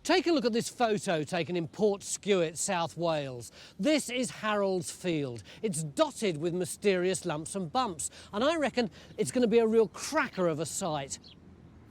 Take a look at this photo taken in Portskewett, South Wales. This is Harold's Field. It's dotted with mysterious lumps and bumps, and I reckon it's going to be a real cracker of a site.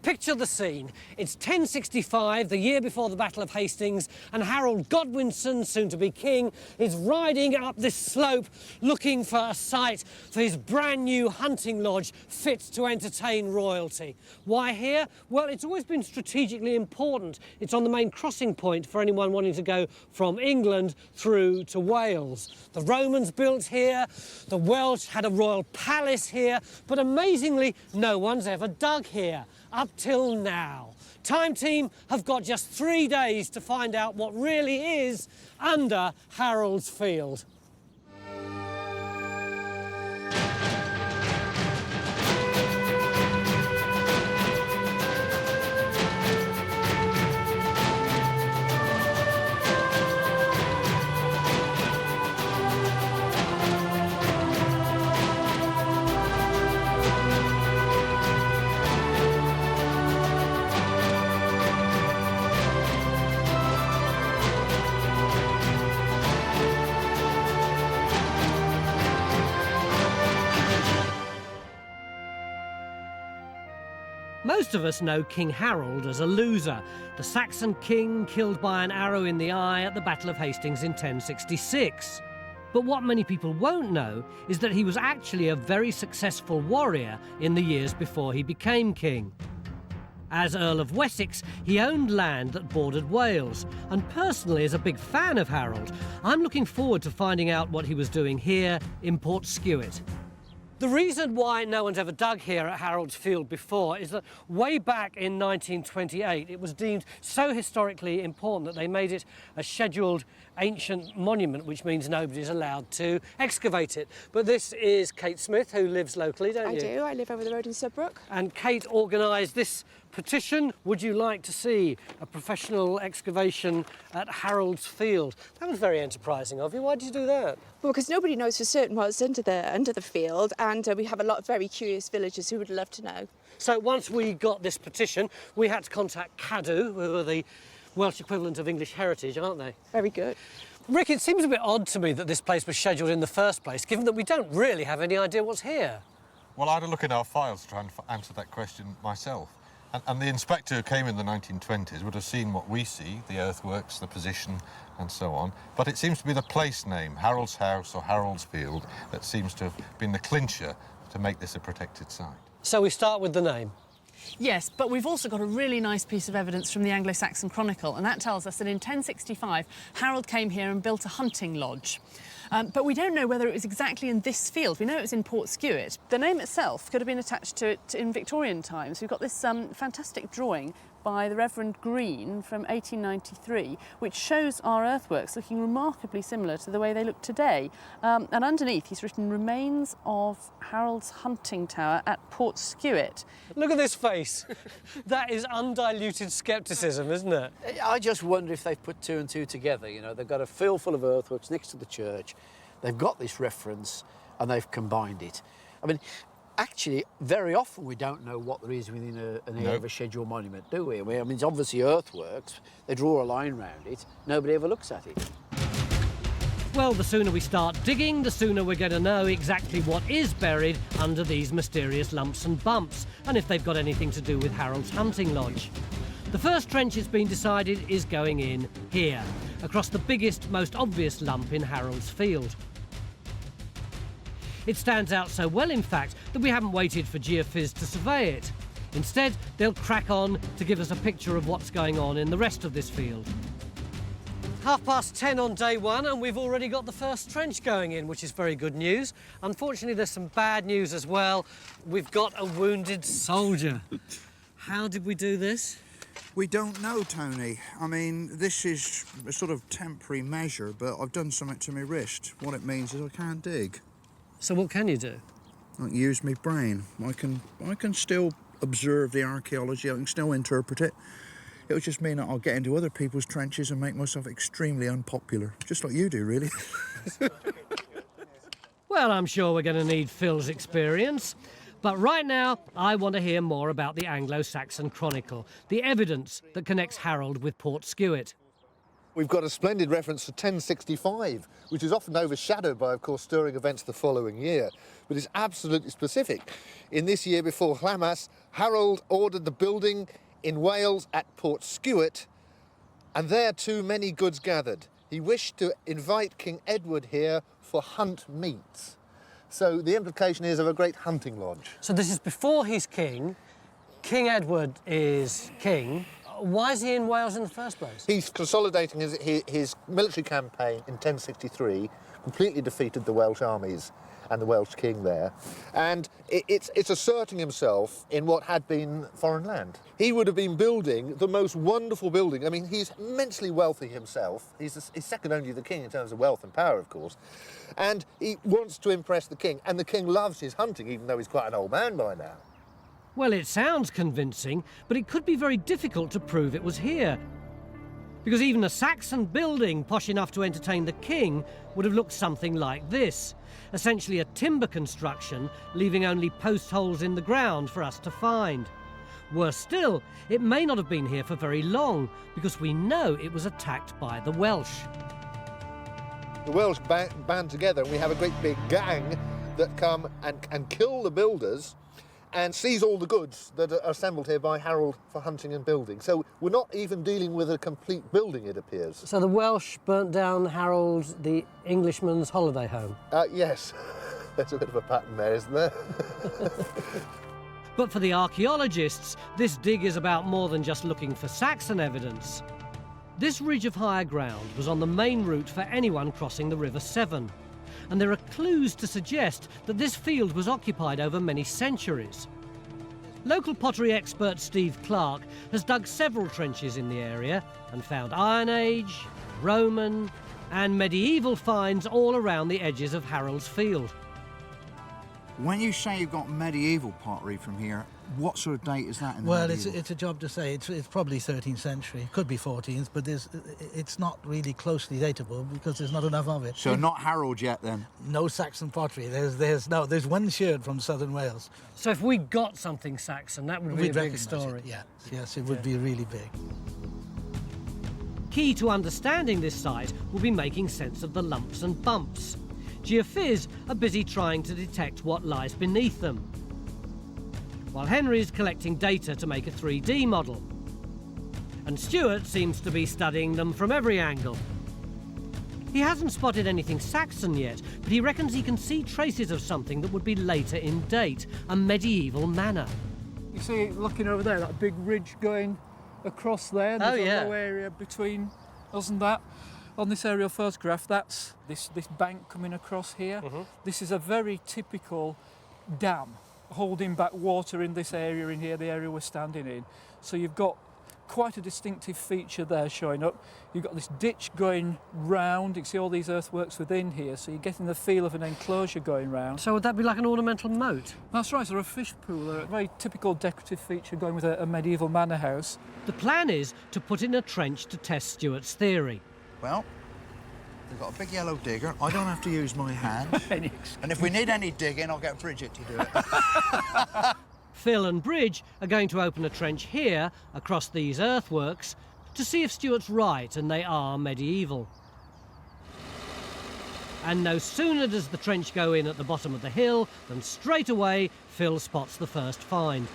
Picture the scene. It's 1065, the year before the Battle of Hastings, and Harold Godwinson, soon to be king, is riding up this slope looking for a site for his brand new hunting lodge fit to entertain royalty. Why here? Well, it's always been strategically important. It's on the main crossing point for anyone wanting to go from England through to Wales. The Romans built here, the Welsh had a royal palace here, but amazingly, no one's ever dug here. Up till now. Time Team have got just 3 days to find out what really is under Harold's Field. Most of us know King Harold as a loser, the Saxon king killed by an arrow in the eye at the Battle of Hastings in 1066. But what many people won't know is that he was actually a very successful warrior in the years before he became king. As Earl of Wessex, he owned land that bordered Wales, and personally, as a big fan of Harold, I'm looking forward to finding out what he was doing here in Portskewett. The reason why no one's ever dug here at Harold's Field before is that way back in 1928 it was deemed so historically important that they made it a scheduled ancient monument, which means nobody's allowed to excavate it. But this is Kate Smith, who lives locally, don't you? I do. I live over the road in Sudbrook. And Kate organised this petition. Would you like to see a professional excavation at Harold's Field? That was very enterprising of you. Why did you do that? Well, because nobody knows for certain what's under the field, and we have a lot of very curious villagers who would love to know. So once we got this petition, we had to contact Cadw, who are the Welsh equivalent of English Heritage, aren't they? Very good. Rick, it seems a bit odd to me that this place was scheduled in the first place, given that we don't really have any idea what's here. Well, I had a look in our files to try and answer that question myself. And the inspector who came in the 1920s would have seen what we see, the earthworks, the position and so on. But it seems to be the place name, Harold's House or Harold's Field, that seems to have been the clincher to make this a protected site. So we start with the name. Yes, but we've also got a really nice piece of evidence from the Anglo-Saxon Chronicle, and that tells us that in 1065, Harold came here and built a hunting lodge. But we don't know whether it was exactly in this field. We know it was in Portskewett. The name itself could have been attached to it in Victorian times. We've got this fantastic drawing by the Reverend Green from 1893, which shows our earthworks looking remarkably similar to the way they look today. And underneath, he's written remains of Harold's hunting tower at Portskewett. Look at this face. That is undiluted scepticism, isn't it? I just wonder if they've put two and two together. You know, they've got a field full of earthworks next to the church. They've got this reference and they've combined it. I mean, actually, very often we don't know what there is within an area of a scheduled monument, do we? I mean, it's obviously earthworks. They draw a line round it. Nobody ever looks at it. Well, the sooner we start digging, the sooner we're going to know exactly what is buried under these mysterious lumps and bumps, and if they've got anything to do with Harold's hunting lodge. The first trench it's been decided is going in here, across the biggest, most obvious lump in Harold's Field. It stands out so well, in fact, that we haven't waited for Geophys to survey it. Instead, they'll crack on to give us a picture of what's going on in the rest of this field. 10:30 on day one, and we've already got the first trench going in, which is very good news. Unfortunately, there's some bad news as well. We've got a wounded soldier. How did we do this? We don't know, Tony. I mean, this is a sort of temporary measure, but I've done something to my wrist. What it means is I can't dig. So what can you do? I can use my brain. I can still observe the archaeology. I can still interpret it. It would just mean that I'll get into other people's trenches and make myself extremely unpopular, just like you do, really. Well, I'm sure we're going to need Phil's experience. But right now, I want to hear more about the Anglo-Saxon Chronicle, the evidence that connects Harold with Portskewett. We've got a splendid reference to 1065, which is often overshadowed by, of course, stirring events the following year, but is absolutely specific. In this year before Llamas, Harold ordered the building in Wales at Portskewett, and there too many goods gathered. He wished to invite King Edward here for hunt meets. So the implication is of a great hunting lodge. So this is before he's king. King Edward is king. Why is he in Wales in the first place? He's consolidating his military campaign in 1063, completely defeated the Welsh armies and the Welsh king there. And it's asserting himself in what had been foreign land. He would have been building the most wonderful building. I mean, he's immensely wealthy himself. He's second only to the king in terms of wealth and power, of course. And he wants to impress the king. And the king loves his hunting, even though he's quite an old man by now. Well, it sounds convincing, but it could be very difficult to prove it was here. Because even a Saxon building posh enough to entertain the king would have looked something like this. Essentially a timber construction, leaving only post holes in the ground for us to find. Worse still, it may not have been here for very long, because we know it was attacked by the Welsh. The Welsh band together, and we have a great big gang that come and kill the builders and seize all the goods that are assembled here by Harold for hunting and building. So we're not even dealing with a complete building, it appears. So the Welsh burnt down Harold, the Englishman's holiday home? Yes, there's a bit of a pattern there, isn't there? But for the archaeologists, this dig is about more than just looking for Saxon evidence. This ridge of higher ground was on the main route for anyone crossing the River Severn. And there are clues to suggest that this field was occupied over many centuries. Local pottery expert Steve Clark has dug several trenches in the area and found Iron Age, Roman and medieval finds all around the edges of Harold's field. When you say you've got medieval pottery from here, what sort of date is that in the Well, medieval? it's a job to say. It's probably 13th century. Could be 14th, but it's not really closely datable because there's not enough of it. So not Harold yet, then? No Saxon pottery. There's one sherd from southern Wales. So if we got something Saxon, that would be We'd a big recognise story. it. Yes, it would be really big. Key to understanding this site will be making sense of the lumps and bumps. Geophys are busy trying to detect what lies beneath them, while Henry's collecting data to make a 3D model. And Stuart seems to be studying them from every angle. He hasn't spotted anything Saxon yet, but he reckons he can see traces of something that would be later in date, a medieval manor. You see, looking over there, that big ridge going across there. There's a low area between us and that. On this aerial photograph, that's this bank coming across here. This is a very typical dam holding back water in this area in here, the area we're standing in. So you've got quite a distinctive feature there showing up. You've got this ditch going round. You can see all these earthworks within here, so you're getting the feel of an enclosure going round. So would that be like an ornamental moat? That's right, so a fish pool, a very typical decorative feature going with a medieval manor house. The plan is to put in a trench to test Stuart's theory. Well, they've got a big yellow digger. I don't have to use my hand. And if we need any digging, I'll get Bridget to do it. Phil and Bridge are going to open a trench here, across these earthworks, to see if Stuart's right and they are medieval. And no sooner does the trench go in at the bottom of the hill than straight away Phil spots the first find.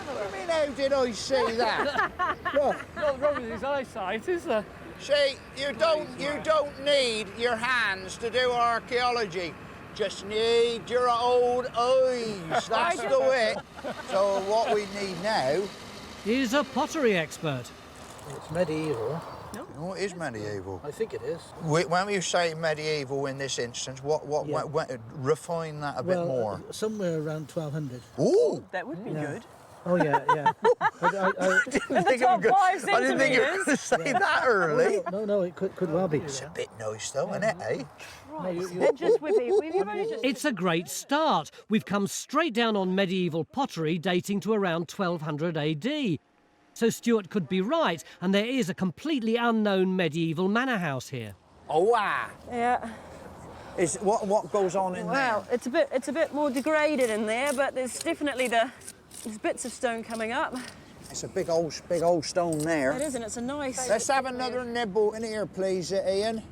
I mean, how did I see that? Not wrong with his eyesight, is there? See, you don't need your hands to do archaeology. Just need your old eyes. That's the way. So what we need now... Is a pottery expert. It's medieval. No, it is medieval. I think it is. When you say medieval in this instance, what refine that a bit more? Somewhere around 1200. Ooh! That would be good. Oh, yeah. But I didn't think you were going to say that early. No, it could well be. It's a bit nice though, isn't it, eh? And just with it, It's a great start. We've come straight down on medieval pottery dating to around 1200 AD. So Stuart could be right, and there is a completely unknown medieval manor house here. Oh, wow. Yeah. Is what goes on in there? Well, it's a bit more degraded in there, but there's definitely there's bits of stone coming up. It's a big old stone there. It is, and it's a nice... Let's have another nibble in here, please, Ian.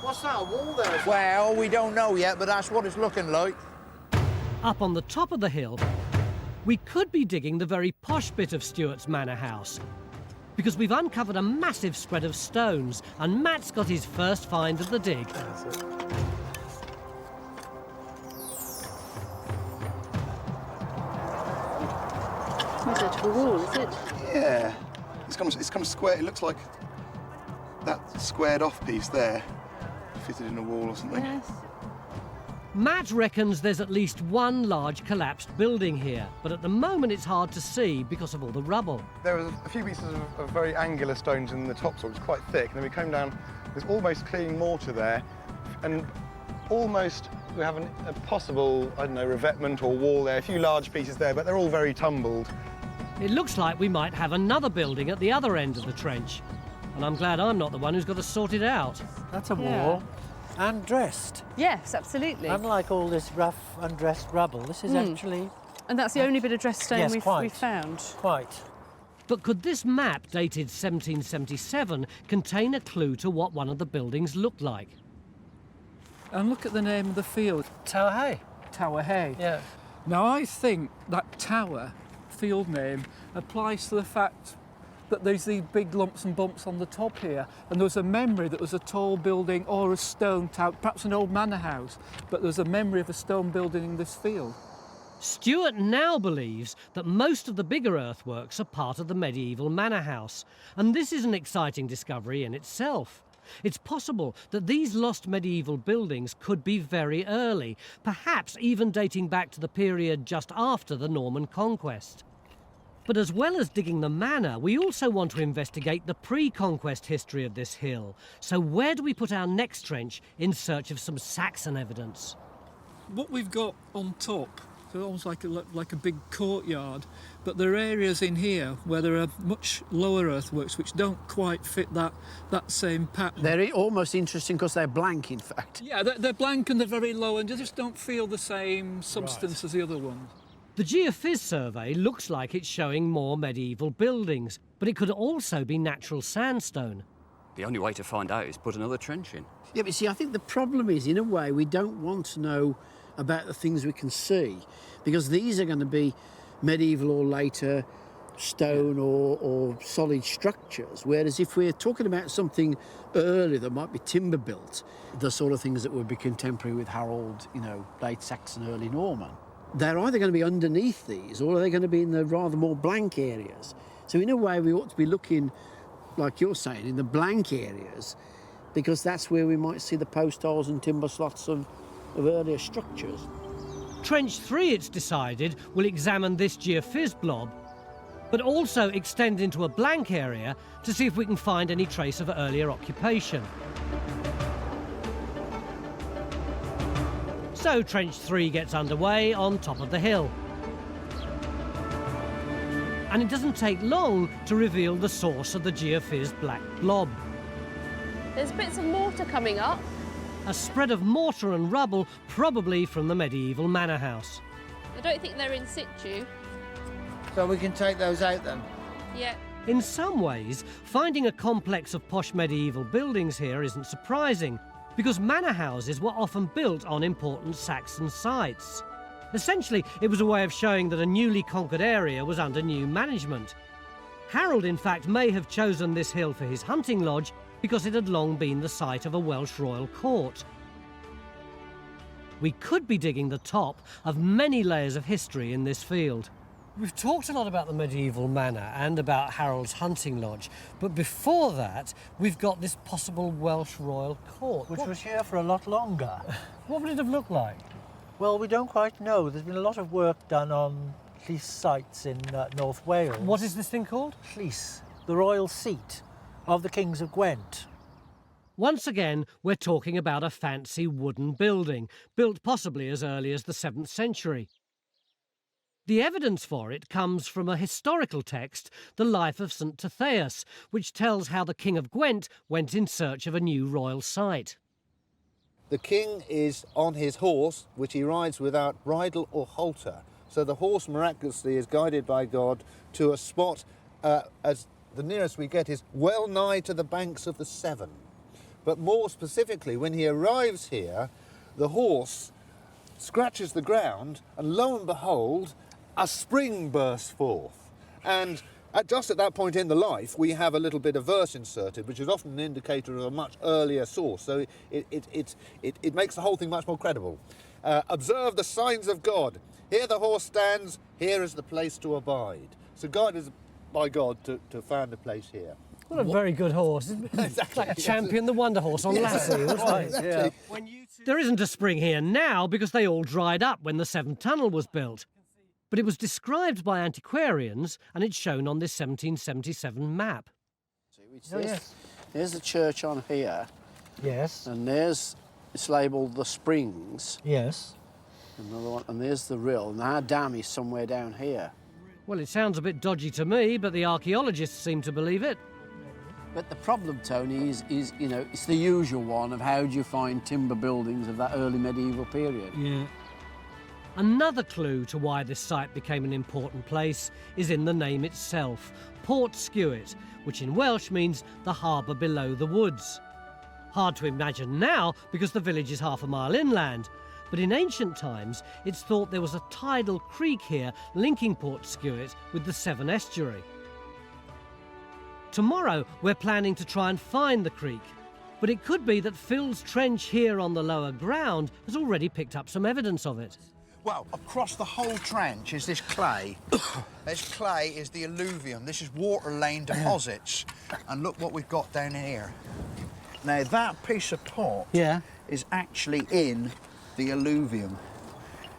What's that, a wall there? Well, we don't know yet, but that's what it's looking like. Up on the top of the hill, we could be digging the very posh bit of Stuart's manor house, because we've uncovered a massive spread of stones, and Matt's got his first find of the dig. It's a wall, is it? Yeah, it's kind of square. It looks like that squared off piece there, fitted in a wall or something. Yes. Matt reckons there's at least one large collapsed building here, but at the moment it's hard to see because of all the rubble. There was a few pieces of very angular stones in the top, so it was quite thick, and then we came down, there's almost clean mortar there, and almost we have a possible, I don't know, revetment or wall there, a few large pieces there, but they're all very tumbled. It looks like we might have another building at the other end of the trench, and I'm glad I'm not the one who's got to sort it out. That's a wall. And dressed. Yes, absolutely. Unlike all this rough, undressed rubble, this is actually... And that's the only bit of dressed stone Yes, we've found. Quite. But could this map, dated 1777, contain a clue to what one of the buildings looked like? And look at the name of the field. Tower Hay. Tower Hay. Yeah. Now, I think that tower field name applies to the fact that there's these big lumps and bumps on the top here, and there was a memory that was a tall building or a stone tower, perhaps an old manor house, but there's a memory of a stone building in this field. Stuart now believes that most of the bigger earthworks are part of the medieval manor house, and this is an exciting discovery in itself. It's possible that these lost medieval buildings could be very early, perhaps even dating back to the period just after the Norman conquest. But as well as digging the manor, we also want to investigate the pre-conquest history of this hill. So where do we put our next trench in search of some Saxon evidence? What we've got on top, it's almost like a big courtyard, but there are areas in here where there are much lower earthworks which don't quite fit that same pattern. They're almost interesting because they're blank, in fact. Yeah, they're blank and they're very low and they just don't feel the same substance as the other ones. The geophys survey looks like it's showing more medieval buildings, but it could also be natural sandstone. The only way to find out is put another trench in. Yeah, but see, I think the problem is, in a way, we don't want to know about the things we can see, because these are going to be medieval or later stone or solid structures, whereas if we're talking about something earlier that might be timber built, the sort of things that would be contemporary with Harold, you know, late Saxon, early Norman, they're either going to be underneath these or are they going to be in the rather more blank areas. So in a way we ought to be looking, like you're saying, in the blank areas, because that's where we might see the post holes and timber slots of earlier structures. Trench 3, it's decided, will examine this geophys blob, but also extend into a blank area to see if we can find any trace of earlier occupation. So Trench 3 gets underway on top of the hill. And it doesn't take long to reveal the source of the geophys black blob. There's bits of mortar coming up. A spread of mortar and rubble, probably from the medieval manor house. I don't think they're in situ. So we can take those out then? Yeah. In some ways, finding a complex of posh medieval buildings here isn't surprising, because manor houses were often built on important Saxon sites. Essentially, it was a way of showing that a newly conquered area was under new management. Harold, in fact, may have chosen this hill for his hunting lodge because it had long been the site of a Welsh royal court. We could be digging the top of many layers of history in this field. We've talked a lot about the medieval manor and about Harold's hunting lodge, but before that, we've got this possible Welsh royal court. Which was here for a lot longer. What would it have looked like? Well, we don't quite know. There's been a lot of work done on Llys sites in North Wales. What is this thing called? Llys, the royal seat of the Kings of Gwent. Once again, we're talking about a fancy wooden building, built possibly as early as the 7th century. The evidence for it comes from a historical text, the Life of St. Tithæus, which tells how the King of Gwent went in search of a new royal site. the king is on his horse, which he rides without bridle or halter. So the horse miraculously is guided by God to a spot, as the nearest we get is well nigh to the banks of the Severn. But more specifically, when he arrives here, the horse scratches the ground, and lo and behold, a spring bursts forth. And just at that point in the life, we have a little bit of verse inserted, which is often an indicator of a much earlier source. So it makes the whole thing much more credible. Observe the signs of God. Here the horse stands, here is the place to abide. So guided by God to found a place here. What a very good horse. Exactly. It's like Champion the Wonder Horse on Lassie, wasn't it? Exactly. There isn't a spring here now because they all dried up when the Severn Tunnel was built. But it was described by antiquarians and it's shown on this 1777 map. There's the church on here. Yes. And it's labelled the Springs. Yes. Another one, and there's the rill. And our dam is somewhere down here. Well, it sounds a bit dodgy to me, but the archaeologists seem to believe it. But the problem, Tony, is you know, it's the usual one of how do you find timber buildings of that early medieval period. Yeah. Another clue to why this site became an important place is in the name itself, Portskewett, which in Welsh means the harbour below the woods. Hard to imagine now because the village is half a mile inland, but in ancient times it's thought there was a tidal creek here linking Portskewett with the Severn estuary. Tomorrow we're planning to try and find the creek, but it could be that Phil's trench here on the lower ground has already picked up some evidence of it. Well, across the whole trench is this clay. This clay is the alluvium. This is water lane deposits. And look what we've got down in here. Now, that piece of pot is actually in the alluvium.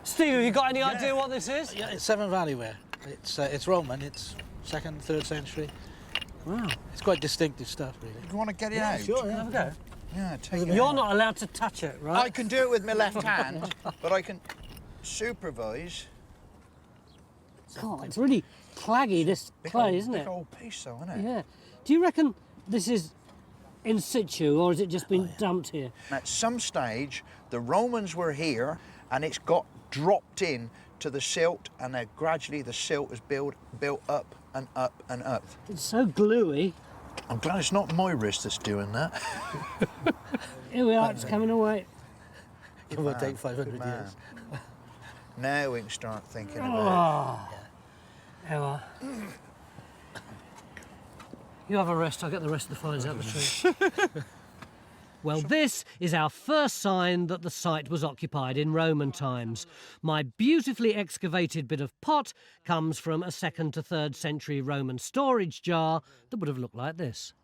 Steve, have you got any idea what this is? Yeah, it's Severn Valley ware. It's Roman. It's 2nd, 3rd century. Wow. It's quite distinctive stuff, really. You want to get it out? Sure, yeah. Have a go. Yeah, take it You're out. not allowed to touch it, right? I can do it with my left hand, but I can supervise. God, it's really claggy, this clay, isn't it? Big old piece, though, isn't it? Yeah. Do you reckon this is in situ, or has it just been dumped here? At some stage, the Romans were here, and it's got dropped in to the silt, and then gradually the silt is built up and up and up. It's so gluey. I'm glad it's not my wrist that's doing that. Here we are, it's coming away. It will take 500 years. Now we can start thinking about it. Here we are. You have a rest, I'll get the rest of the finds out the tree. Well, this is our first sign that the site was occupied in Roman times. My beautifully excavated bit of pot comes from a 2nd to 3rd century Roman storage jar that would have looked like this.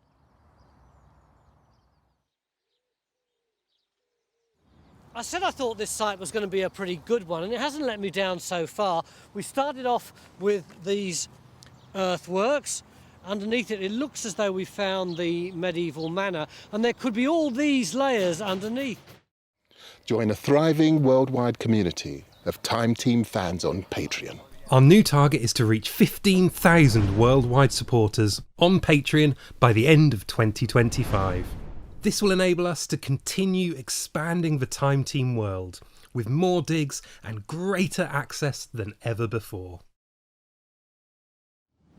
I said I thought this site was going to be a pretty good one, and it hasn't let me down so far. We started off with these earthworks. Underneath it, it looks as though we found the medieval manor, and there could be all these layers underneath. Join a thriving worldwide community of Time Team fans on Patreon. Our new target is to reach 15,000 worldwide supporters on Patreon by the end of 2025. This will enable us to continue expanding the Time Team world with more digs and greater access than ever before.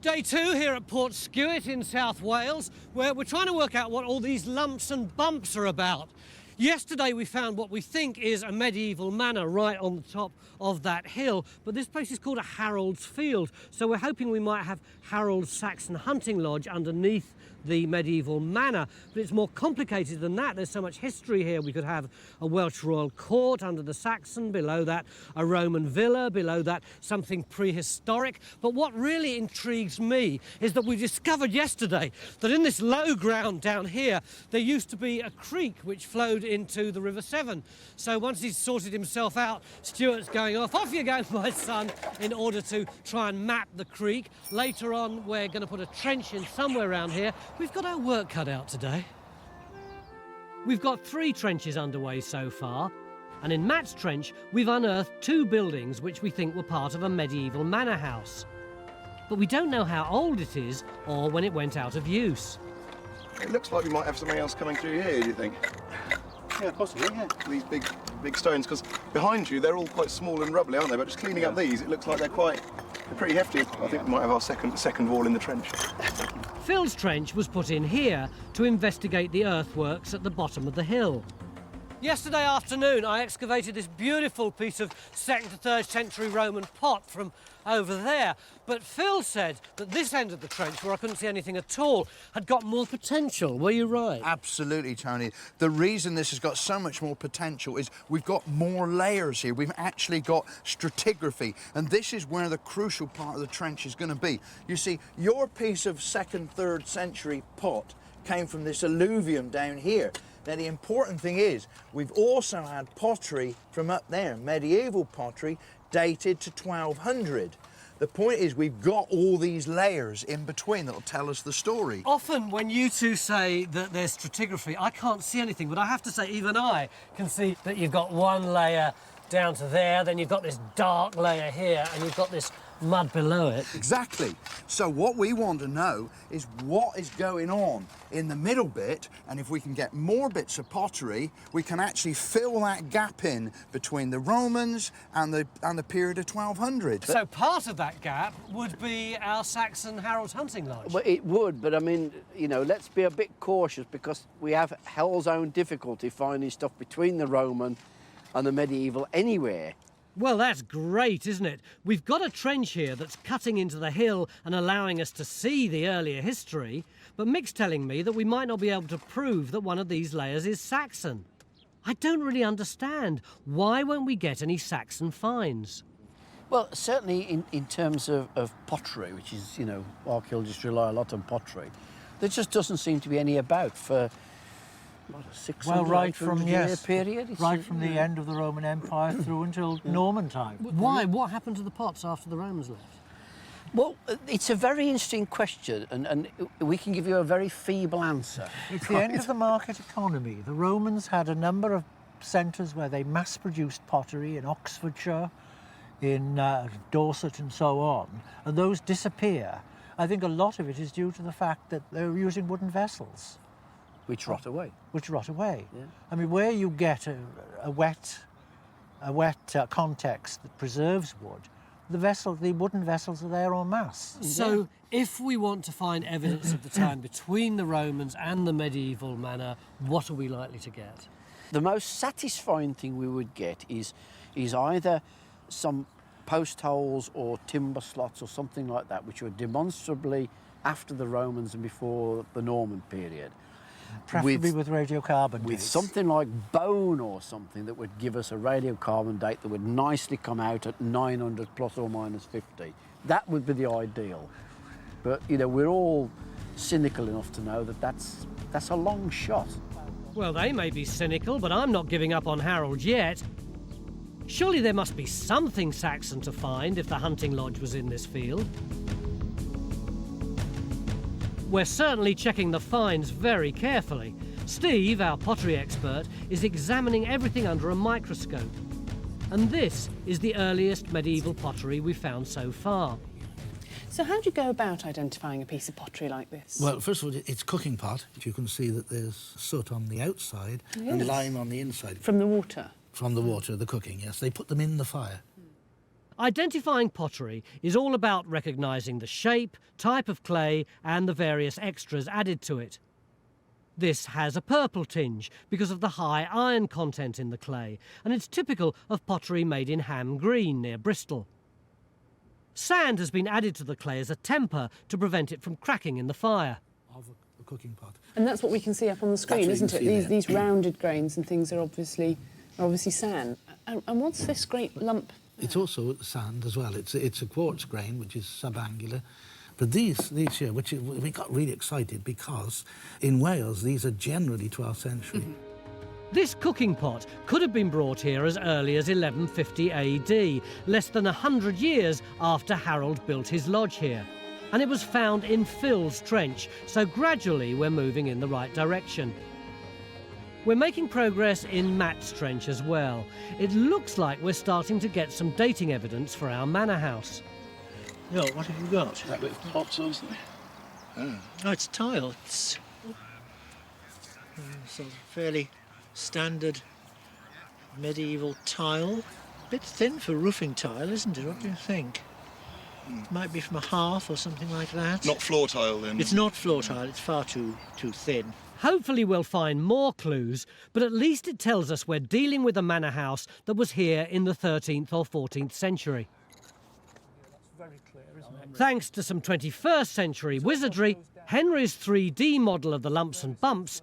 Day 2 here at Portskewett in South Wales, where we're trying to work out what all these lumps and bumps are about. Yesterday we found what we think is a medieval manor right on the top of that hill, but this place is called a Harold's Field, so we're hoping we might have Harold's Saxon hunting lodge underneath the medieval manor, but it's more complicated than that. There's so much history here. We could have a Welsh royal court under the Saxon, below that a Roman villa, below that something prehistoric. But what really intrigues me is that we discovered yesterday that in this low ground down here there used to be a creek which flowed into the River Severn. So once he's sorted himself out, Stuart's going off you go, my son, in order to try and map the creek. Later on we're going to put a trench in somewhere around here. We've got our work cut out today. We've got 3 trenches underway so far, and in Matt's trench we've unearthed 2 buildings which we think were part of a medieval manor house. But we don't know how old it is or when it went out of use. It looks like we might have something else coming through here, do you think? Yeah, possibly, yeah. These big stones, because behind you they're all quite small and rubbly, aren't they? But just cleaning up these, it looks like they're pretty hefty. I think we might have our second wall in the trench. Phil's trench was put in here to investigate the earthworks at the bottom of the hill. Yesterday afternoon, I excavated this beautiful piece of 2nd to 3rd century Roman pot from over there. But Phil said that this end of the trench, where I couldn't see anything at all, had got more potential. Were you right? Absolutely, Tony. The reason this has got so much more potential is we've got more layers here. We've actually got stratigraphy, and this is where the crucial part of the trench is going to be. You see, your piece of 2nd, 3rd century pot came from this alluvium down here. Now, the important thing is we've also had pottery from up there, medieval pottery dated to 1200. The point is we've got all these layers in between that'll tell us the story. Often when you two say that there's stratigraphy, I can't see anything, but I have to say even I can see that you've got one layer down to there, then you've got this dark layer here, and you've got this mud below it. Exactly. So what we want to know is what is going on in the middle bit, and if we can get more bits of pottery, we can actually fill that gap in between the Romans and the period of 1200. So part of that gap would be our Saxon Harold's hunting lodge. Well, it would, but I mean, you know, let's be a bit cautious because we have hell's own difficulty finding stuff between the Roman and the medieval anywhere. Well, that's great, isn't it? We've got a trench here that's cutting into the hill and allowing us to see the earlier history, but Mick's telling me that we might not be able to prove that one of these layers is Saxon. I don't really understand. Why won't we get any Saxon finds? Well, certainly in terms of pottery, which is, you know, archaeologists rely a lot on pottery, there just doesn't seem to be any about for what, a 600, right from year period? Right from the end of the Roman Empire through until Norman time. Why? What happened to the pots after the Romans left? Well, it's a very interesting question, and we can give you a very feeble answer. It's the end of the market economy. The Romans had a number of centres where they mass-produced pottery in Oxfordshire, in Dorset and so on, and those disappear. I think a lot of it is due to the fact that they're using wooden vessels. Which rot away. Yeah. I mean, where you get a wet context that preserves wood, the wooden vessels are there en masse. So, if we want to find evidence of the time between the Romans and the medieval manor, what are we likely to get? The most satisfying thing we would get is either some post holes or timber slots or something like that, which were demonstrably after the Romans and before the Norman period. Preferably with radiocarbon With dates. something like bone or something that would give us a radiocarbon date that would nicely come out at 900 plus or minus 50. That would be the ideal. But, you know, we're all cynical enough to know that that's a long shot. Well, they may be cynical, but I'm not giving up on Harold yet. Surely there must be something Saxon to find if the hunting lodge was in this field. We're certainly checking the finds very carefully. Steve, our pottery expert, is examining everything under a microscope. And this is the earliest medieval pottery we've found so far. So how do you go about identifying a piece of pottery like this? Well, first of all, it's cooking pot. You can see that there's soot on the outside and lime on the inside. From the water? From the water, the cooking, yes. They put them in the fire. Identifying pottery is all about recognising the shape, type of clay and the various extras added to it. This has a purple tinge because of the high iron content in the clay, and it's typical of pottery made in Ham Green near Bristol. Sand has been added to the clay as a temper to prevent it from cracking in the fire. Of a cooking pot. And that's what we can see up on the screen, isn't it? These rounded grains and things are obviously sand. And what's this great lump? It's also sand as well. It's a quartz grain, which is subangular. But these here, which we got really excited because in Wales, these are generally 12th century. This cooking pot could have been brought here as early as 1150 AD, less than 100 years after Harold built his lodge here. And it was found in Phil's trench, so gradually we're moving in the right direction. We're making progress in Matt's trench as well. It looks like we're starting to get some dating evidence for our manor house. No, what have you got? That bit of pot, isn't it? Oh, it's tile. It's sort of fairly standard medieval tile. Bit thin for roofing tile, isn't it? What do you think? Might be from a hearth or something like that. Not floor tile, then? It's not floor tile, it's far too thin. Hopefully we'll find more clues, but at least it tells us we're dealing with a manor house that was here in the 13th or 14th century. Thanks to some 21st century wizardry, Henry's 3D model of the lumps and bumps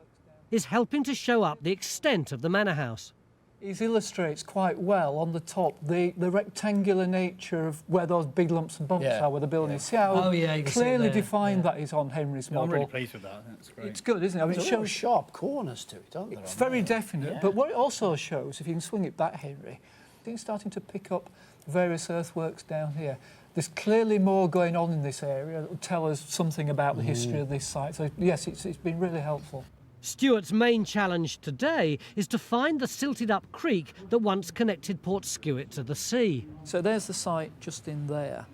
is helping to show up the extent of the manor house. It illustrates quite well on the top the rectangular nature of where those big lumps and bumps are, where the building is. See how clearly defined that is on Henry's model. I'm really pleased with that. That's great. It's good, isn't it? I mean, it shows sharp corners to it, don't there? It's very definite, but what it also shows, if you can swing it back, Henry, it's starting to pick up various earthworks down here. There's clearly more going on in this area that will tell us something about the history of this site. So, yes, it's been really helpful. Stuart's main challenge today is to find the silted-up creek that once connected Portskewett to the sea. So there's the site just in there.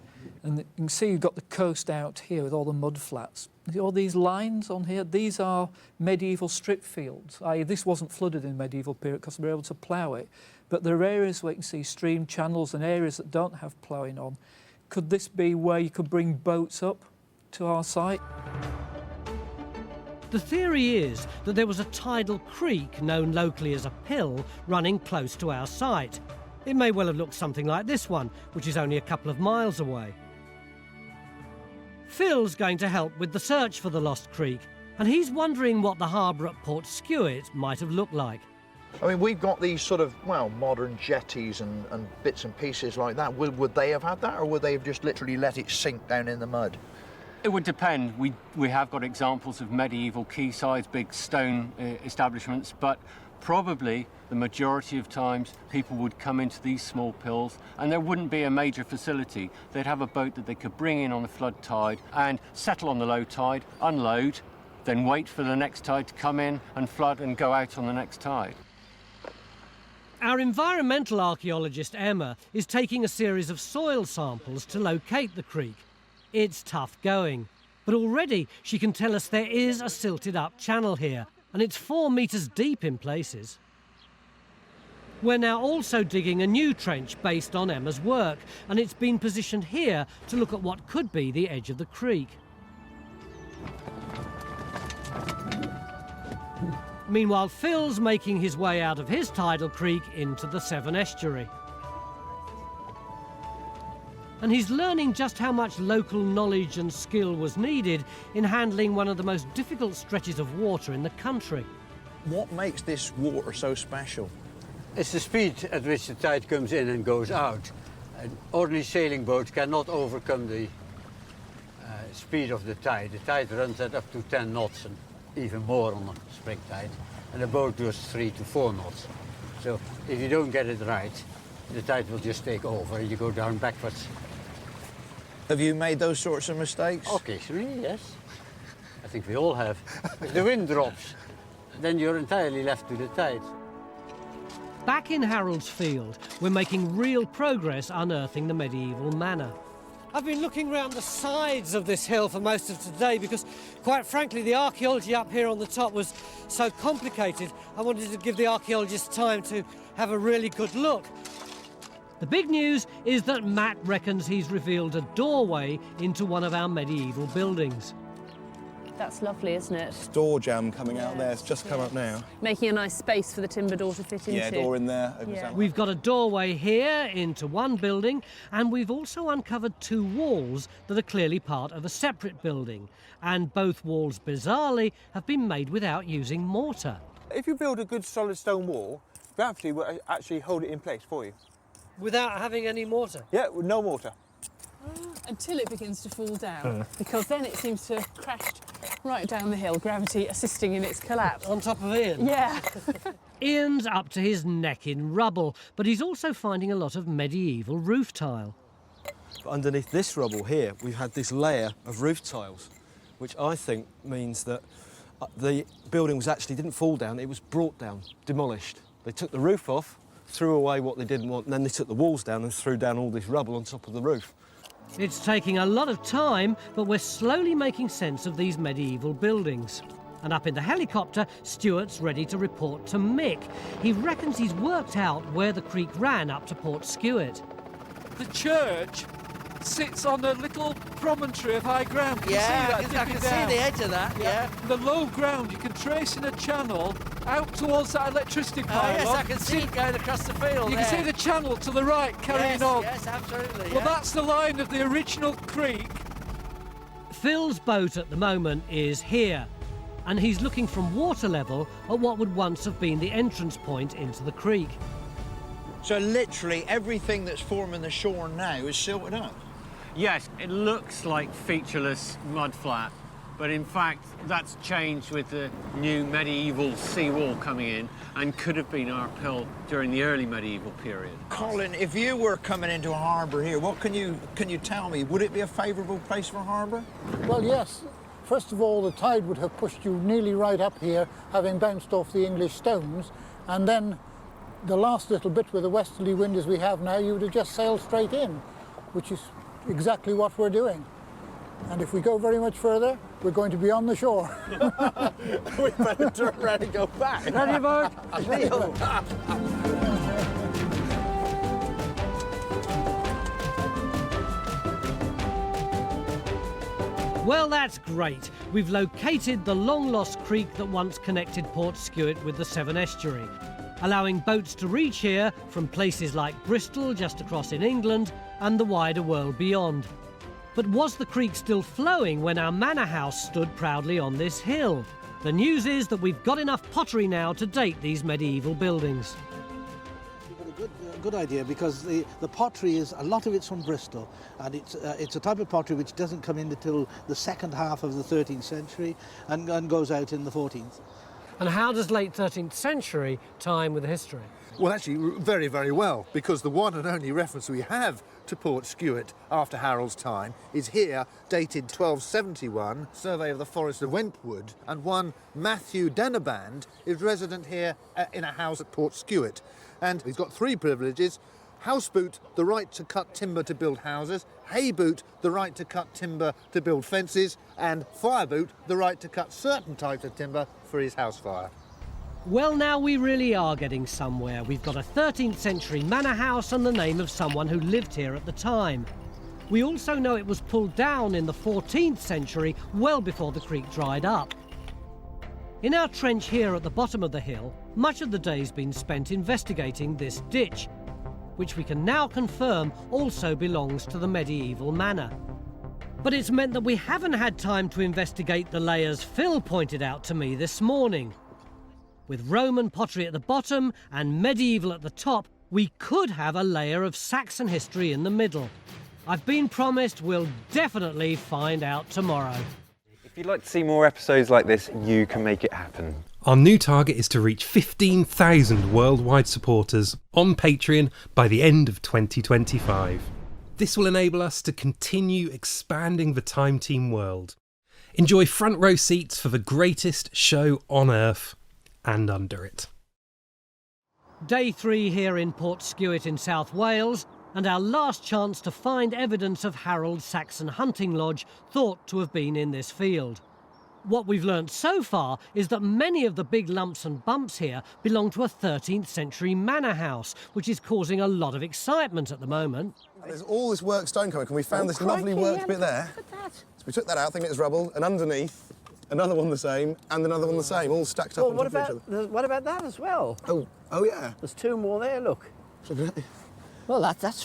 And you can see you've got the coast out here with all the mud flats. All these lines on here, these are medieval strip fields, i.e. this wasn't flooded in the medieval period because they were able to plough it. But there are areas where you can see stream channels and areas that don't have ploughing on. Could this be where you could bring boats up to our site? The theory is that there was a tidal creek known locally as a pill running close to our site. It may well have looked something like this one, which is only a couple of miles away. Phil's going to help with the search for the lost creek, and he's wondering what the harbour at Portskewett might have looked like. I mean, we've got these sort of, well, modern jetties and bits and pieces like that. Would they have had that, or would they have just literally let it sink down in the mud? It would depend. We have got examples of medieval quaysides, big stone establishments, but probably the majority of times people would come into these small pills and there wouldn't be a major facility. They'd have a boat that they could bring in on the flood tide and settle on the low tide, unload, then wait for the next tide to come in and flood and go out on the next tide. Our environmental archaeologist Emma is taking a series of soil samples to locate the creek. It's tough going, but already she can tell us there is a silted up channel here, and it's 4 metres deep in places. We're now also digging a new trench based on Emma's work, and it's been positioned here to look at what could be the edge of the creek. Meanwhile, Phil's making his way out of his tidal creek into the Severn estuary. And he's learning just how much local knowledge and skill was needed in handling one of the most difficult stretches of water in the country. What makes this water so special? It's the speed at which the tide comes in and goes out. An ordinary sailing boat cannot overcome the speed of the tide. The tide runs at up to 10 knots and even more on a spring tide. And a boat goes 3 to 4 knots. So if you don't get it right, the tide will just take over and you go down backwards. Have you made those sorts of mistakes? Occasionally, yes. I think we all have. If the wind drops, then you're entirely left to the tide. Back in Harold's Field, we're making real progress unearthing the medieval manor. I've been looking round the sides of this hill for most of today because, quite frankly, the archaeology up here on the top was so complicated. I wanted to give the archaeologists time to have a really good look. The big news is that Matt reckons he's revealed a doorway into one of our medieval buildings. That's lovely, isn't it? Door jamb coming out there. It's just come up now. Making a nice space for the timber door to fit into. Yeah, door in there. We've got a doorway here into one building, and we've also uncovered 2 walls that are clearly part of a separate building. And both walls, bizarrely, have been made without using mortar. If you build a good solid stone wall, gravity will actually hold it in place for you. Without having any mortar? Yeah, with no mortar. Until it begins to fall down, because then it seems to have crashed right down the hill, gravity assisting in its collapse. On top of Ian? Yeah. Ian's up to his neck in rubble, but he's also finding a lot of medieval roof tile. But underneath this rubble here, we've had this layer of roof tiles, which I think means that the building didn't fall down, it was brought down, demolished. They took the roof off, threw away what they didn't want, and then they took the walls down and threw down all this rubble on top of the roof. It's taking a lot of time, but we're slowly making sense of these medieval buildings. And up in the helicopter, Stuart's ready to report to Mick. He reckons he's worked out where the creek ran up to Portskewett. The church sits on a little promontory of high ground. Can you see that I can dipping see down? the edge of that, yeah. The low ground, you can trace in a channel out towards that electricity pylon. Yes, I can see it going across the field. You can see the channel to the right carrying on. Yes, absolutely. Well, that's the line of the original creek. Phil's boat at the moment is here, and he's looking from water level at what would once have been the entrance point into the creek. So literally everything that's forming the shore now is silted up? Yes, it looks like featureless mudflat, but in fact that's changed with the new medieval seawall coming in and could have been our pill during the early medieval period. Colin, if you were coming into a harbour here, what can you tell me? Would it be a favourable place for a harbour? Well, yes. First of all, the tide would have pushed you nearly right up here, having bounced off the English stones, and then the last little bit with the westerly wind as we have now, you would have just sailed straight in, which is exactly what we're doing. And if we go very much further, we're going to be on the shore. We better turn around and go back. Ready, Mark? Well, that's great. We've located the long-lost creek that once connected Portskewett with the Severn Estuary, allowing boats to reach here from places like Bristol, just across in England, and the wider world beyond. But was the creek still flowing when our manor house stood proudly on this hill? The news is that we've got enough pottery now to date these medieval buildings. A good idea, because the pottery is, a lot of it's from Bristol, and it's a type of pottery which doesn't come in until the second half of the 13th century and goes out in the 14th. And how does late 13th century tie in with the history? Well, actually, very, very well, because the one and only reference we have to Portskewett after Harold's time is here, dated 1271, survey of the forest of Wentwood, and one Matthew Denaband is resident here in a house at Portskewett. And he's got three privileges: houseboot, the right to cut timber to build houses; hayboot, the right to cut timber to build fences; and fireboot, the right to cut certain types of timber for his house fire. Well, now we really are getting somewhere. We've got a 13th century manor house and the name of someone who lived here at the time. We also know it was pulled down in the 14th century, well before the creek dried up. In our trench here at the bottom of the hill, much of the day's been spent investigating this ditch, which we can now confirm also belongs to the medieval manor. But it's meant that we haven't had time to investigate the layers Phil pointed out to me this morning. With Roman pottery at the bottom and medieval at the top, we could have a layer of Saxon history in the middle. I've been promised we'll definitely find out tomorrow. If you'd like to see more episodes like this, you can make it happen. Our new target is to reach 15,000 worldwide supporters on Patreon by the end of 2025. This will enable us to continue expanding the Time Team world. Enjoy front row seats for the greatest show on earth and under it. Day 3 here in Portskewett in South Wales, and our last chance to find evidence of Harold's Saxon hunting lodge thought to have been in this field. What we've learnt so far is that many of the big lumps and bumps here belong to a 13th century manor house, which is causing a lot of excitement at the moment. There's all this work stone coming, and we found this lovely worked bit there. Look at that. So we took that out, thinking it was rubble, and underneath, another one the same, and another one the same, all stacked up on top of each other. What about that as well? Oh yeah. There's two more there, look. Well, that's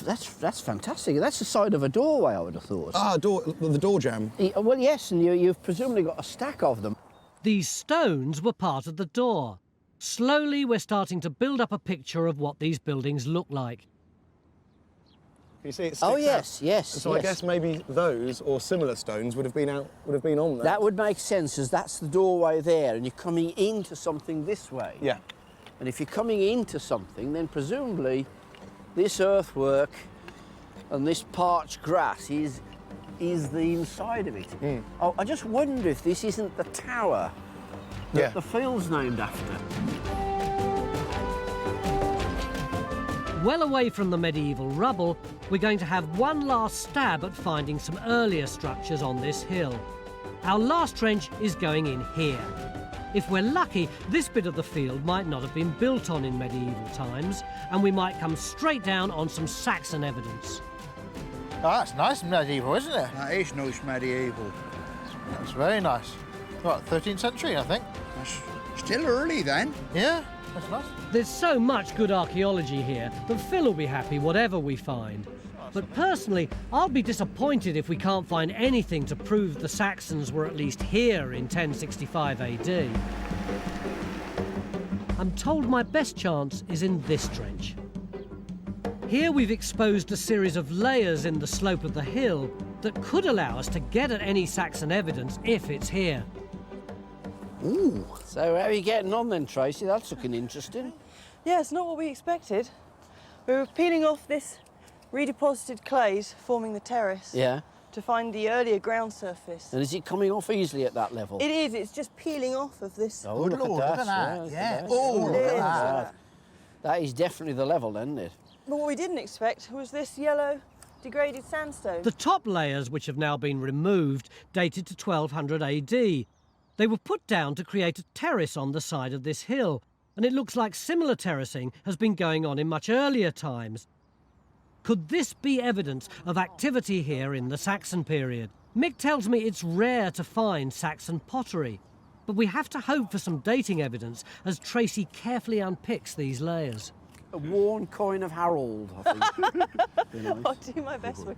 fantastic. That's the side of a doorway, I would have thought. The door jamb. Well, yes, and you've presumably got a stack of them. These stones were part of the door. Slowly, we're starting to build up a picture of what these buildings look like. You see, it sticks Oh yes, out. yes. So I guess maybe those or similar stones would have been on that. That would make sense, as that's the doorway there, and you're coming into something this way. Yeah. And if you're coming into something, then presumably this earthwork and this parched grass is the inside of it. Mm. Oh, I just wonder if this isn't the tower that the field's named after. Well away from the medieval rubble, we're going to have one last stab at finding some earlier structures on this hill. Our last trench is going in here. If we're lucky, this bit of the field might not have been built on in medieval times, and we might come straight down on some Saxon evidence. Oh, that's nice and medieval, isn't it? That is nice medieval. That's very nice. What, 13th century, I think? That's still early then. Yeah, that's nice. There's so much good archaeology here that Phil will be happy whatever we find. But personally, I'll be disappointed if we can't find anything to prove the Saxons were at least here in 1065 AD. I'm told my best chance is in this trench. Here we've exposed a series of layers in the slope of the hill that could allow us to get at any Saxon evidence if it's here. Ooh. So how are you getting on then, Tracy? That's looking interesting. Yeah, it's not what we expected. We were peeling off this redeposited clays forming the terrace. Yeah. To find the earlier ground surface. And is it coming off easily at that level? It is, it's just peeling off of this. Oh, look at that. Yeah. Oh, look at that. That is definitely the level, then, isn't it? But what we didn't expect was this yellow degraded sandstone. The top layers, which have now been removed, dated to 1200 AD. They were put down to create a terrace on the side of this hill, and it looks like similar terracing has been going on in much earlier times. Could this be evidence of activity here in the Saxon period? Mick tells me it's rare to find Saxon pottery, but we have to hope for some dating evidence as Tracy carefully unpicks these layers. A worn coin of Harold, I think. I'll do my best with.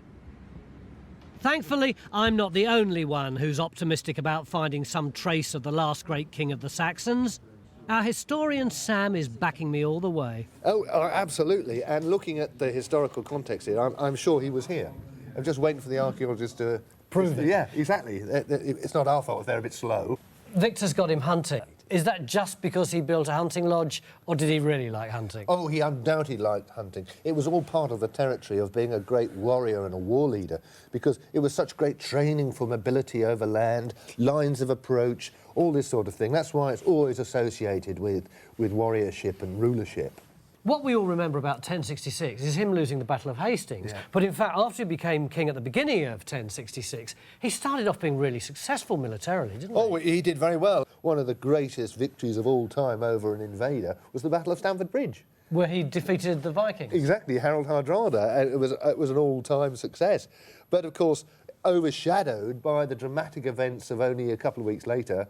Thankfully, I'm not the only one who's optimistic about finding some trace of the last great king of the Saxons. Our historian Sam is backing me all the way. Oh, absolutely. And looking at the historical context here, I'm sure he was here. I'm just waiting for the archaeologists to prove it. Yeah, exactly. It's not our fault if they're a bit slow. Victor's got him hunting. Is that just because he built a hunting lodge, or did he really like hunting? Oh, he undoubtedly liked hunting. It was all part of the territory of being a great warrior and a war leader, because it was such great training for mobility over land, lines of approach, all this sort of thing. That's why it's always associated with warriorship and rulership. What we all remember about 1066 is him losing the Battle of Hastings. Yeah. But in fact, after he became king at the beginning of 1066, he started off being really successful militarily, didn't he? Oh, he did very well. One of the greatest victories of all time over an invader was the Battle of Stamford Bridge, where he defeated the Vikings. Exactly, Harold Hardrada. It was an all-time success. But, of course, overshadowed by the dramatic events of only a couple of weeks later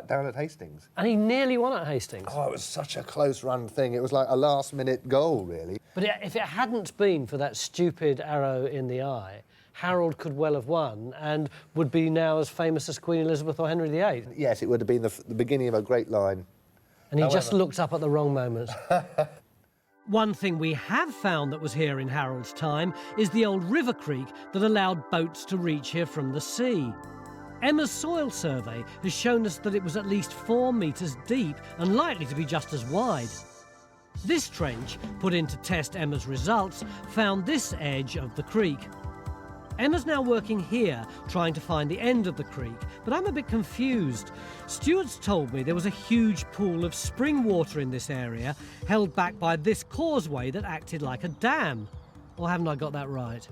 down at Hastings. And he nearly won at Hastings. Oh, it was such a close-run thing. It was like a last-minute goal, really. But if it hadn't been for that stupid arrow in the eye, Harold could well have won and would be now as famous as Queen Elizabeth or Henry VIII. Yes, it would have been the beginning of a great line. And he just looked up at the wrong moment. One thing we have found that was here in Harold's time is the old river creek that allowed boats to reach here from the sea. Emma's soil survey has shown us that it was at least 4 metres deep and likely to be just as wide. This trench, put in to test Emma's results, found this edge of the creek. Emma's now working here, trying to find the end of the creek, but I'm a bit confused. Stuart's told me there was a huge pool of spring water in this area, held back by this causeway that acted like a dam. Or haven't I got that right?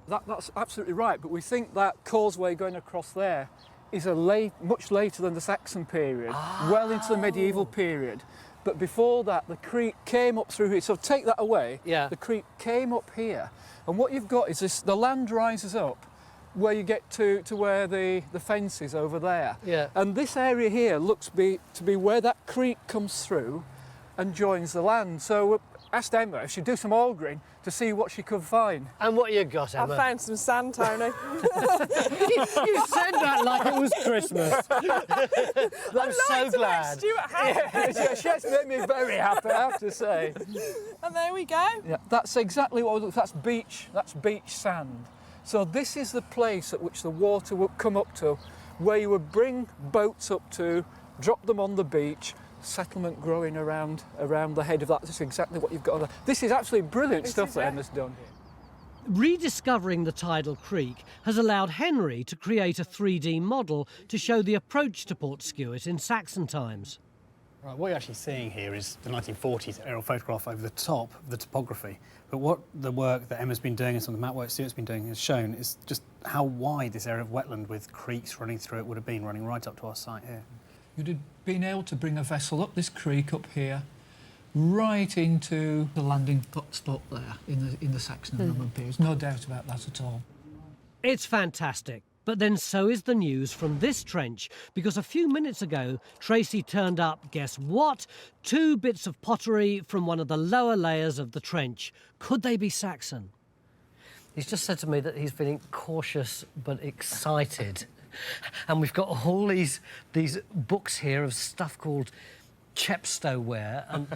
That's absolutely right, but we think that causeway going across there is much later than the Saxon period, well into the medieval period. But before that, the creek came up through here. So take that away. Yeah. The creek came up here. And what you've got is this, the land rises up where you get to where the fence is over there. Yeah. And this area here looks to be where that creek comes through and joins the land. So asked Emma if she'd do some augering to see what she could find. And what you got, Emma? I found some sand, Tony. You said that like it was Christmas. I'm so glad. Yeah, she has made me very happy, I have to say. And there we go. Yeah, that's exactly what that's beach sand. So this is the place at which the water would come up to, where you would bring boats up to, drop them on the beach, settlement growing around the head of that. This is exactly what you've got there. This is absolutely brilliant stuff that Emma's done here. Rediscovering the tidal creek has allowed Henry to create a 3D model to show the approach to Portskewett in Saxon times. Right, what you're actually seeing here is the 1940s aerial photograph over the top of the topography. But what the work that Emma's been doing and some of the map work Stuart's been doing has shown is just how wide this area of wetland with creeks running through it would have been running right up to our site here. You'd have been able to bring a vessel up this creek up here, right into the landing spot there in the Saxon and Roman periods. No doubt about that at all. It's fantastic. But then so is the news from this trench, because a few minutes ago, Tracy turned up, guess what? 2 bits of pottery from one of the lower layers of the trench. Could they be Saxon? He's just said to me that he's feeling cautious but excited. And we've got all these books here of stuff called chepstowware and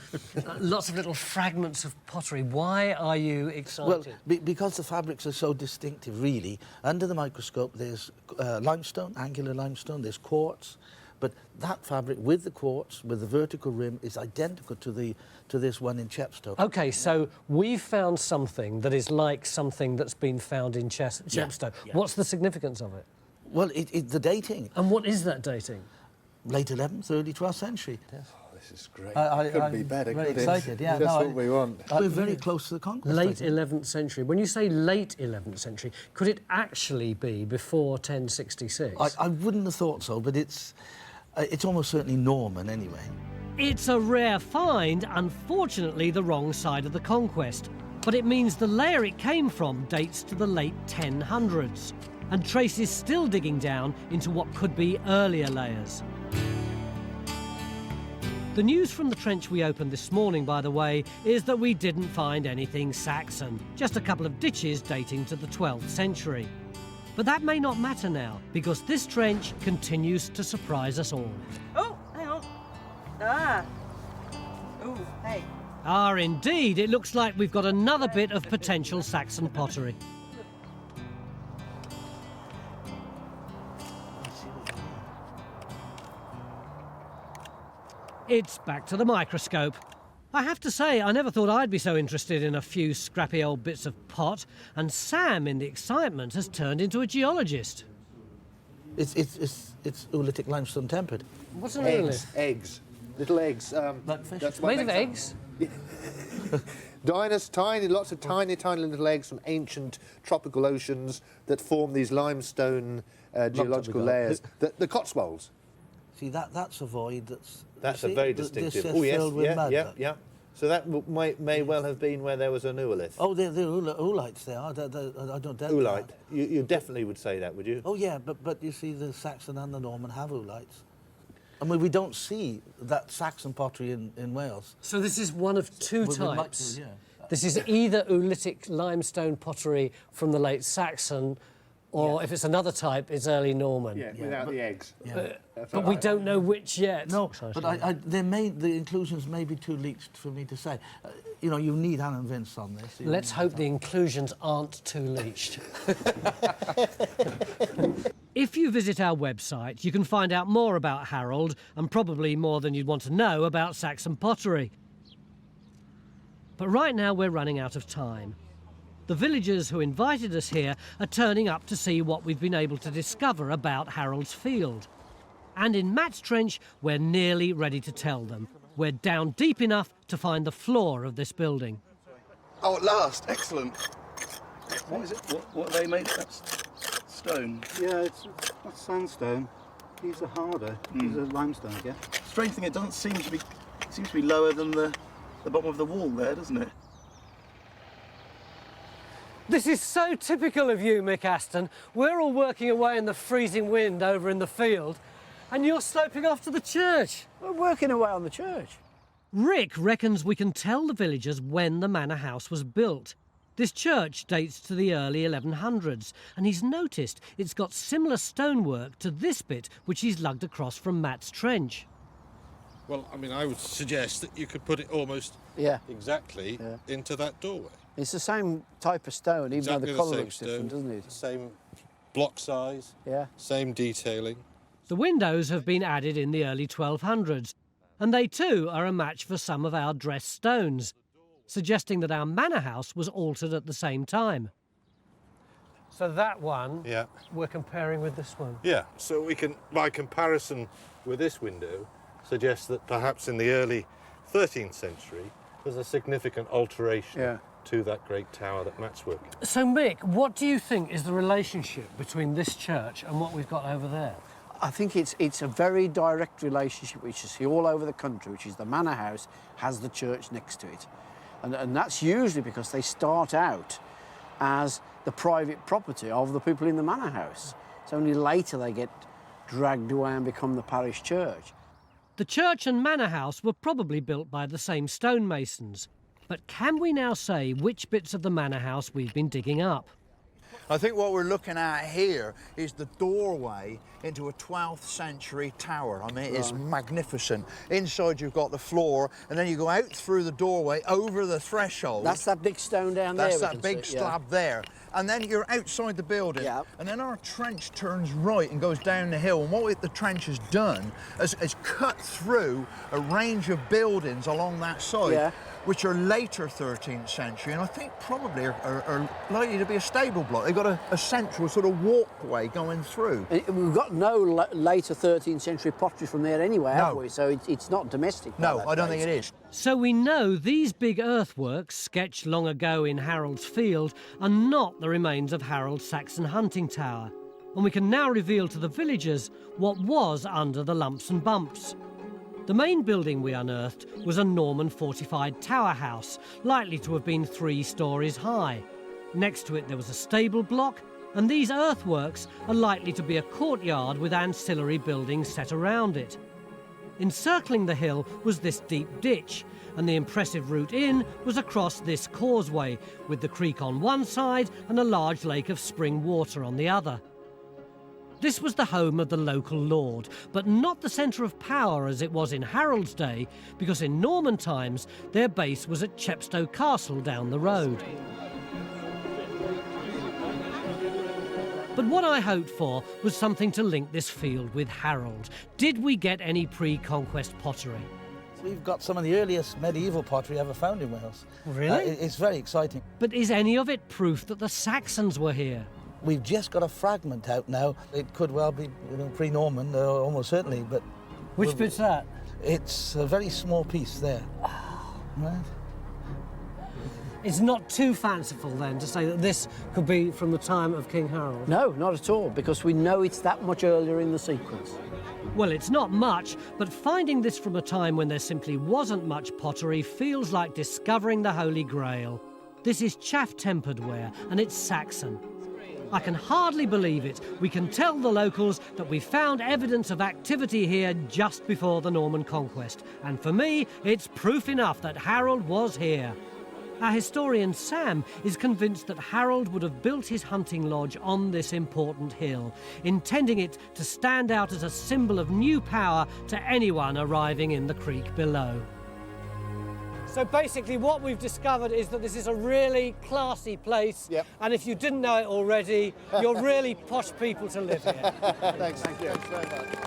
lots of little fragments of pottery. Why are you excited? Well, because the fabrics are so distinctive, really. Under the microscope, there's limestone, angular limestone, there's quartz, but that fabric with the quartz, with the vertical rim, is identical to this one in Chepstow. OK, so we've found something that is like something that's been found in Chepstow. Yeah. What's the significance of it? Well, the dating. And what is that dating? Late 11th, early 12th century. Yes. This is great. Couldn't be better, very could it? excited, yeah. Just what we want. We're very close to the conquest. Late 11th century. When you say late 11th century, could it actually be before 1066? I wouldn't have thought so, but it's almost certainly Norman anyway. It's a rare find, unfortunately the wrong side of the conquest. But it means the layer it came from dates to the late 1000s. And Trace is still digging down into what could be earlier layers. The news from the trench we opened this morning, by the way, is that we didn't find anything Saxon, just a couple of ditches dating to the 12th century. But that may not matter now, because this trench continues to surprise us all. Oh, hang on. Ah. Ooh, hey. Ah, indeed, it looks like we've got another bit of potential Saxon pottery. It's back to the microscope. I have to say, I never thought I'd be so interested in a few scrappy old bits of pot, and Sam, in the excitement, has turned into a geologist. It's oolitic limestone tempered. What's an oolith? Eggs. Little eggs. That's made of eggs? Lots of tiny little eggs from ancient tropical oceans that form these limestone geological layers. The Cotswolds. See, that's a void That's a very distinctive. Oh, yes, filled with mud, yeah. So that may well have been where there was a neolith. Oh, they're oolites, they are. I don't doubt Oolite. that. You definitely would say that, would you? Oh, yeah, but you see, the Saxon and the Norman have oolites. I mean, we don't see that Saxon pottery in Wales. So this is one of two We might types. do, yeah. This is either oolitic limestone pottery from the late Saxon, or if it's another type, it's early Norman. Yeah, without the eggs. Yeah. But we don't know which yet. No, but the inclusions may be too leached for me to say. You know, you need Anne and Vince on this. Let's hope the inclusions aren't too leached. If you visit our website, you can find out more about Harold, and probably more than you'd want to know about Saxon pottery. But right now we're running out of time. The villagers who invited us here are turning up to see what we've been able to discover about Harold's Field. And in Matt's Trench, we're nearly ready to tell them. We're down deep enough to find the floor of this building. Oh, at last! Excellent. What is it? What are they made? That's stone. Yeah, it's not sandstone. These are harder. These are limestone, I guess. Strange thing, it doesn't seem to be. It seems to be lower than the bottom of the wall there, doesn't it? This is so typical of you, Mick Aston. We're all working away in the freezing wind over in the field, and you're sloping off to the church. We're working away on the church. Rick reckons we can tell the villagers when the manor house was built. This church dates to the early 1100s, and he's noticed it's got similar stonework to this bit which he's lugged across from Matt's Trench. Well, I mean, I would suggest that you could put it almost exactly into that doorway. It's the same type of stone, even though the colour looks different, doesn't it? Same block size, same detailing. The windows have been added in the early 1200s, and they too are a match for some of our dressed stones, suggesting that our manor house was altered at the same time. So that one, we're comparing with this one. Yeah, so we can, by comparison with this window, suggest that perhaps in the early 13th century there's a significant alteration to that great tower that Matt's working. So Mick, what do you think is the relationship between this church and what we've got over there? I think it's a very direct relationship which you see all over the country, which is the manor house has the church next to it. And that's usually because they start out as the private property of the people in the manor house. It's only later they get dragged away and become the parish church. The church and manor house were probably built by the same stonemasons. But can we now say which bits of the manor house we've been digging up? I think what we're looking at here is the doorway into a 12th century tower. I mean, it is magnificent. Inside you've got the floor, and then you go out through the doorway, over the threshold. That's that big stone down there. That's that big slab there. And then you're outside the building, and then our trench turns right and goes down the hill. And what the trench has done is cut through a range of buildings along that side, which are later 13th century, and I think probably are likely to be a stable block. They've got a central sort of walkway going through. We've got no later 13th century pottery from there anyway, have we? So it's not domestic. No, I don't think it is. So we know these big earthworks, sketched long ago in Harold's Field, are not the remains of Harold's Saxon hunting tower. And we can now reveal to the villagers what was under the lumps and bumps. The main building we unearthed was a Norman fortified tower house, likely to have been 3 stories high. Next to it there was a stable block, and these earthworks are likely to be a courtyard with ancillary buildings set around it. Encircling the hill was this deep ditch, and the impressive route in was across this causeway, with the creek on one side and a large lake of spring water on the other. This was the home of the local lord, but not the centre of power as it was in Harold's day, because in Norman times their base was at Chepstow Castle down the road. But what I hoped for was something to link this field with Harold. Did we get any pre-conquest pottery? We've got some of the earliest medieval pottery ever found in Wales. Really? It's very exciting. But is any of it proof that the Saxons were here? We've just got a fragment out now. It could well be, pre-Norman, almost certainly, but... Which bit's that? It's a very small piece there. Right? It's not too fanciful then to say that this could be from the time of King Harold? No, not at all, because we know it's that much earlier in the sequence. Well, it's not much, but finding this from a time when there simply wasn't much pottery feels like discovering the Holy Grail. This is chaff-tempered ware, and it's Saxon. I can hardly believe it. We can tell the locals that we found evidence of activity here just before the Norman conquest. And for me, it's proof enough that Harold was here. Our historian Sam is convinced that Harold would have built his hunting lodge on this important hill, intending it to stand out as a symbol of new power to anyone arriving in the creek below. So basically what we've discovered is that this is a really classy place, and if you didn't know it already, you're really posh people to live here. Thanks. Thank you. Thanks very much.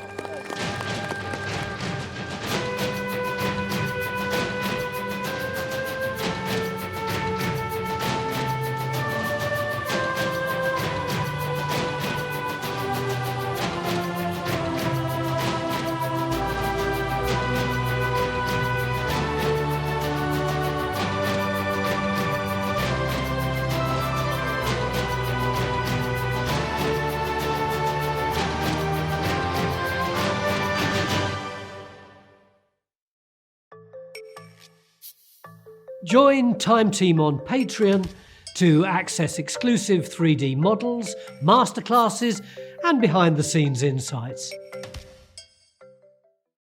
Join Time Team on Patreon to access exclusive 3D models, masterclasses, and behind-the-scenes insights.